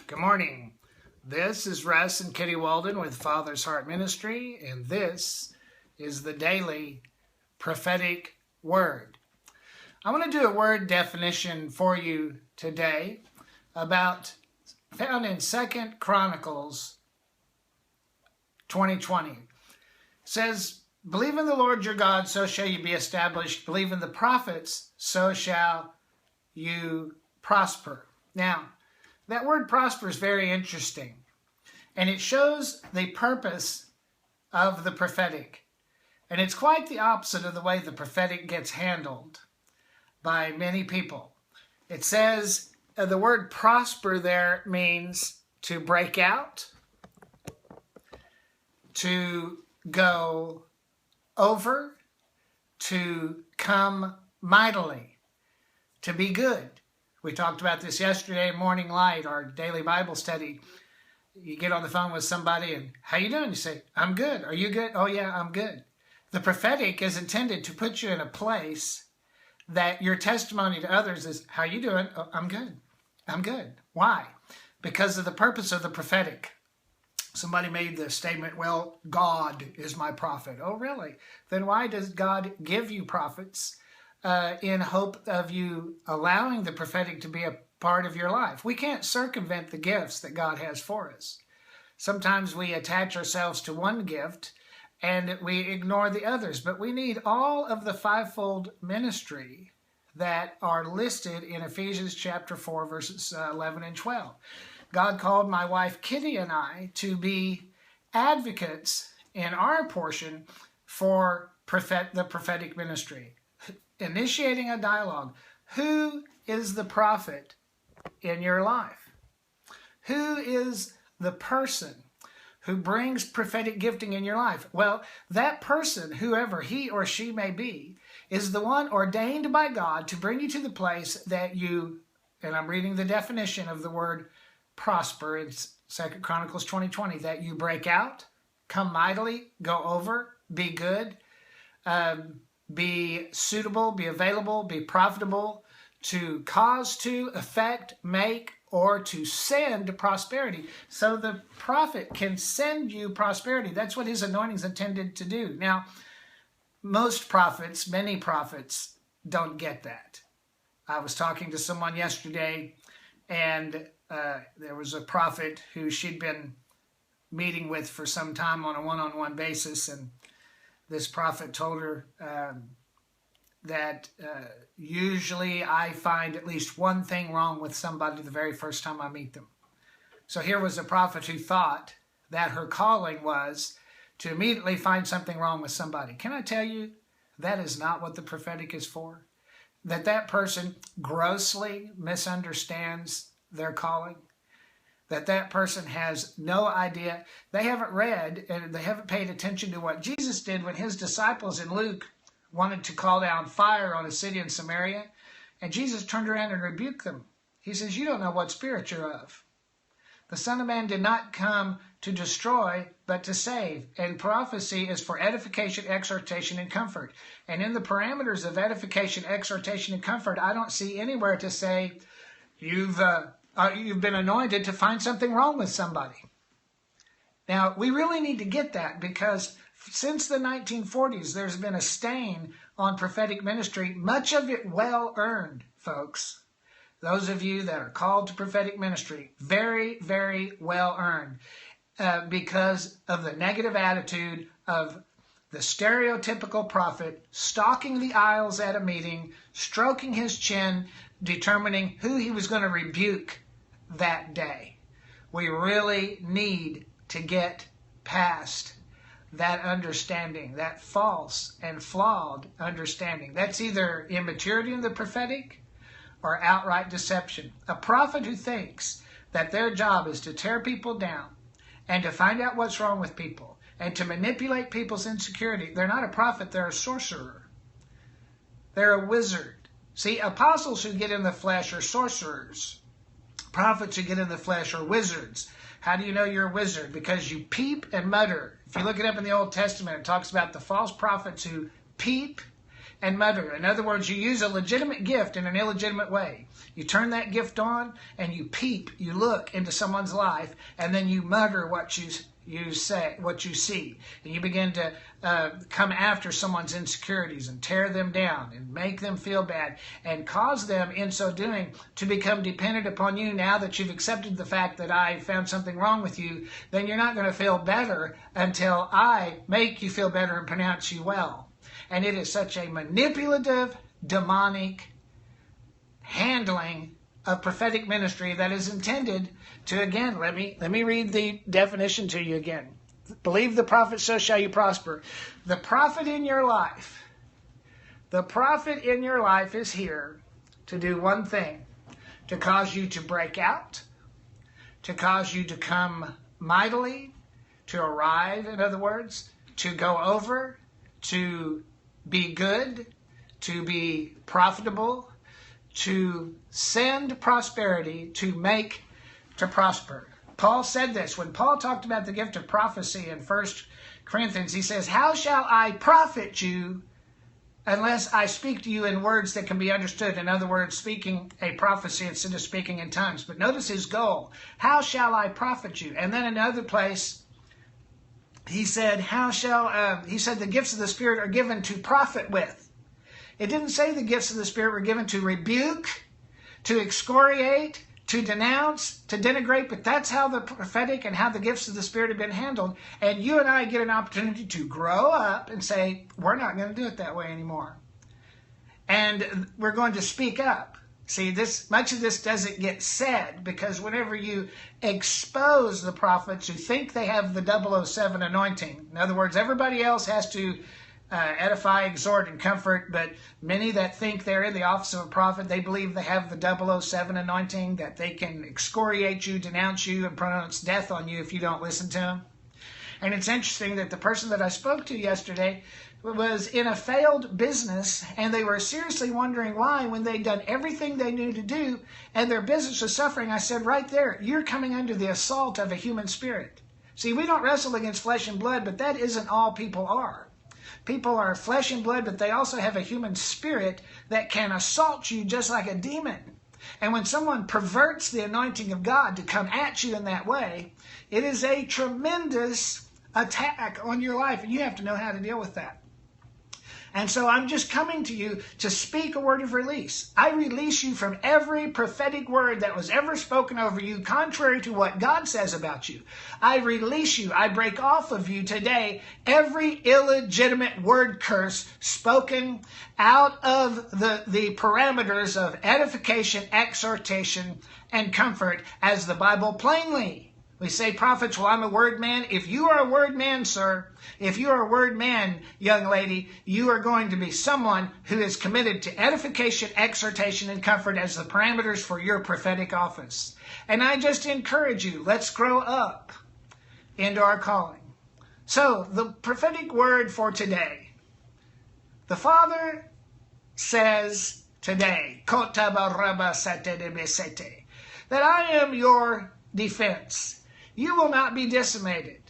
Good morning. This is Russ and Kitty Walden with Father's Heart Ministry, and this is the daily prophetic word. I want to do a word definition for you today found in 2 Chronicles 20:20. It says, "Believe in the Lord your God, so shall you be established. Believe in the prophets, so shall you prosper." Now, that word prosper is very interesting, and it shows the purpose of the prophetic. And it's quite the opposite of the way the prophetic gets handled by many people. It says the word prosper there means to break out, to go over, to come mightily, to be good. We talked about this yesterday in Morning Light, our daily Bible study. You get on the phone with somebody and, "How you doing?" You say, "I'm good." "Are you good?" "Oh yeah, I'm good." The prophetic is intended to put you in a place that your testimony to others is, "How you doing?" "Oh, I'm good. I'm good." Why? Because of the purpose of the prophetic. Somebody made the statement, "Well, God is my prophet." "Oh, really? Then why does God give you prophets? In hope of you allowing the prophetic to be a part of your life. We can't circumvent the gifts that God has for us. Sometimes we attach ourselves to one gift and we ignore the others, but we need all of the fivefold ministry that are listed in Ephesians chapter 4, verses 11 and 12. God called my wife Kitty and I to be advocates in our portion for the prophetic ministry. Initiating a dialogue. Who is the prophet in your life? Who is the person who brings prophetic gifting in your life? Well, that person, whoever he or she may be, is the one ordained by God to bring you to the place that you, and I'm reading the definition of the word prosper in 2 Chronicles 20:20, that you break out, come mightily, go over, be good, be suitable, be available, be profitable, to cause, to affect, make, or to send prosperity. So the prophet can send you prosperity. That's what his anointing is intended to do. Now, many prophets don't get that. I was talking to someone yesterday, and there was a prophet who she'd been meeting with for some time on a one-on-one basis, and this prophet told her that usually I find at least one thing wrong with somebody the very first time I meet them. So here was a prophet who thought that her calling was to immediately find something wrong with somebody. Can I tell you, that is not what the prophetic is for? That person grossly misunderstands their calling. That person has no idea. They haven't read and they haven't paid attention to what Jesus did when his disciples in Luke wanted to call down fire on a city in Samaria. And Jesus turned around and rebuked them. He says, "You don't know what spirit you're of. The Son of Man did not come to destroy, but to save. And prophecy is for edification, exhortation, and comfort." And in the parameters of edification, exhortation, and comfort, I don't see anywhere to say, you've been anointed to find something wrong with somebody. Now, we really need to get that, because since the 1940s, there's been a stain on prophetic ministry, much of it well-earned, folks. Those of you that are called to prophetic ministry, very, very well-earned, because of the negative attitude of the stereotypical prophet stalking the aisles at a meeting, stroking his chin, determining who he was going to rebuke that day. We really need to get past that understanding, that false and flawed understanding. That's either immaturity in the prophetic or outright deception. A prophet who thinks that their job is to tear people down and to find out what's wrong with people and to manipulate people's insecurity, they're not a prophet, they're a sorcerer. They're a wizard. See, apostles who get in the flesh are sorcerers. Prophets who get in the flesh are wizards. How do you know you're a wizard? Because you peep and mutter. If you look it up in the Old Testament, it talks about the false prophets who peep and mutter. In other words, you use a legitimate gift in an illegitimate way. You turn that gift on and you peep, you look into someone's life, and then you mutter what you say, what you see, and you begin to come after someone's insecurities and tear them down and make them feel bad and cause them, in so doing, to become dependent upon you. Now that you've accepted the fact that I found something wrong with you, then you're not going to feel better until I make you feel better and pronounce you well. And it is such a manipulative, demonic handling of prophetic ministry that is intended to, again, let me read the definition to you again. Believe the prophet, so shall you prosper. The prophet in your life is here to do one thing: to cause you to break out, to cause you to come mightily, to arrive, in other words, to go over, to be good, to be profitable, to send prosperity, to make, to prosper. Paul said this. When Paul talked about the gift of prophecy in 1 Corinthians, he says, how shall I profit you unless I speak to you in words that can be understood? In other words, speaking a prophecy instead of speaking in tongues. But notice his goal. How shall I profit you? And then another place, he said, the gifts of the Spirit are given to profit with. It didn't say the gifts of the Spirit were given to rebuke, to excoriate, to denounce, to denigrate, but that's how the prophetic and how the gifts of the Spirit have been handled. And you and I get an opportunity to grow up and say, we're not going to do it that way anymore. And we're going to speak up. See, much of this doesn't get said, because whenever you expose the prophets who think they have the 007 anointing, in other words, everybody else has to edify, exhort, and comfort, but many that think they're in the office of a prophet, they believe they have the 007 anointing, that they can excoriate you, denounce you, and pronounce death on you if you don't listen to them. And it's interesting that the person that I spoke to yesterday was in a failed business, and they were seriously wondering why, when they'd done everything they knew to do and their business was suffering. I said, right there, you're coming under the assault of a human spirit. See, we don't wrestle against flesh and blood, but that isn't all people are. People are flesh and blood, but they also have a human spirit that can assault you just like a demon. And when someone perverts the anointing of God to come at you in that way, it is a tremendous attack on your life, and you have to know how to deal with that. And so I'm just coming to you to speak a word of release. I release you from every prophetic word that was ever spoken over you, contrary to what God says about you. I release you. I break off of you today every illegitimate word curse spoken out of the parameters of edification, exhortation, and comfort, as the Bible plainly. We say, prophets, well, I'm a word man. If you are a word man, sir, if you are a word man, young lady, you are going to be someone who is committed to edification, exhortation, and comfort as the parameters for your prophetic office. And I just encourage you, let's grow up into our calling. So, the prophetic word for today. The Father says today, that I am your defense. You will not be decimated.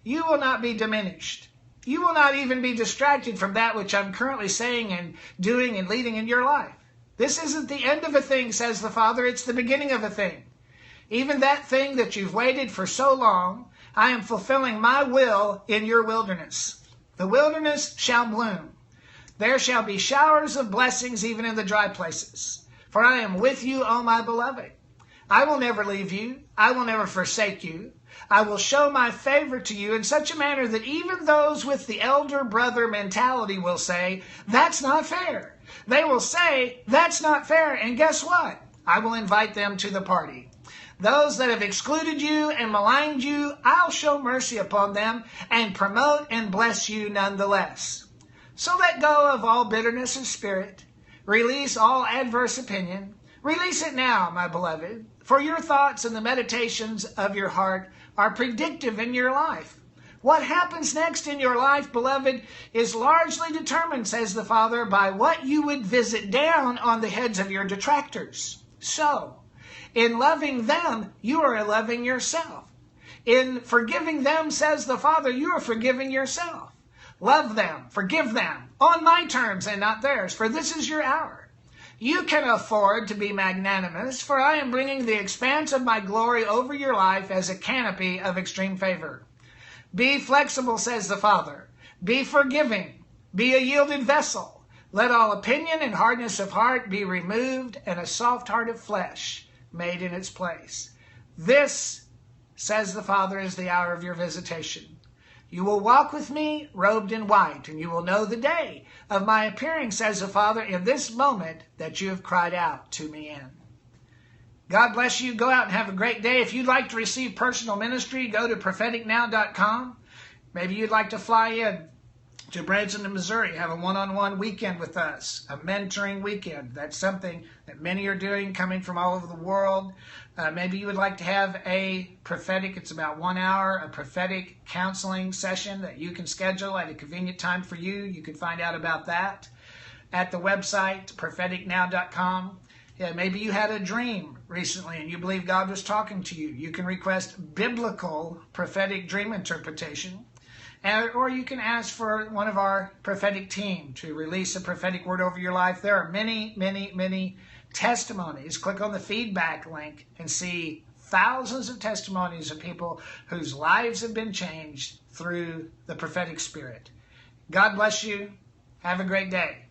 You will not be diminished. You will not even be distracted from that which I'm currently saying and doing and leading in your life. This isn't the end of a thing, says the Father. It's the beginning of a thing. Even that thing that you've waited for so long, I am fulfilling my will in your wilderness. The wilderness shall bloom. There shall be showers of blessings even in the dry places. For I am with you, O my beloved. I will never leave you. I will never forsake you. I will show my favor to you in such a manner that even those with the elder brother mentality will say, that's not fair. They will say, that's not fair. And guess what? I will invite them to the party. Those that have excluded you and maligned you, I'll show mercy upon them and promote and bless you nonetheless. So let go of all bitterness of spirit. Release all adverse opinion. Release it now, my beloved, for your thoughts and the meditations of your heart are predictive in your life. What happens next in your life, beloved, is largely determined, says the Father, by what you would visit down on the heads of your detractors. So, in loving them, you are loving yourself. In forgiving them, says the Father, you are forgiving yourself. Love them, forgive them, on my terms and not theirs, for this is your hour. You can afford to be magnanimous, for I am bringing the expanse of my glory over your life as a canopy of extreme favor. Be flexible, says the Father. Be forgiving. Be a yielded vessel. Let all opinion and hardness of heart be removed, and a soft heart of flesh made in its place. This, says the Father, is the hour of your visitation. You will walk with me robed in white, and you will know the day of my appearing, says the Father, in this moment that you have cried out to me in. God bless you. Go out and have a great day. If you'd like to receive personal ministry, go to propheticnow.com. Maybe you'd like to fly in to Branson, Missouri, have a one-on-one weekend with us, a mentoring weekend. That's something that many are doing, coming from all over the world. Maybe you would like to have a prophetic, it's about 1 hour, a prophetic counseling session that you can schedule at a convenient time for you. You can find out about that at the website, propheticnow.com. Yeah, maybe you had a dream recently and you believe God was talking to you. You can request biblical prophetic dream interpretation. Or you can ask for one of our prophetic team to release a prophetic word over your life. There are many, many, many testimonies. Click on the feedback link and see thousands of testimonies of people whose lives have been changed through the prophetic spirit. God bless you. Have a great day.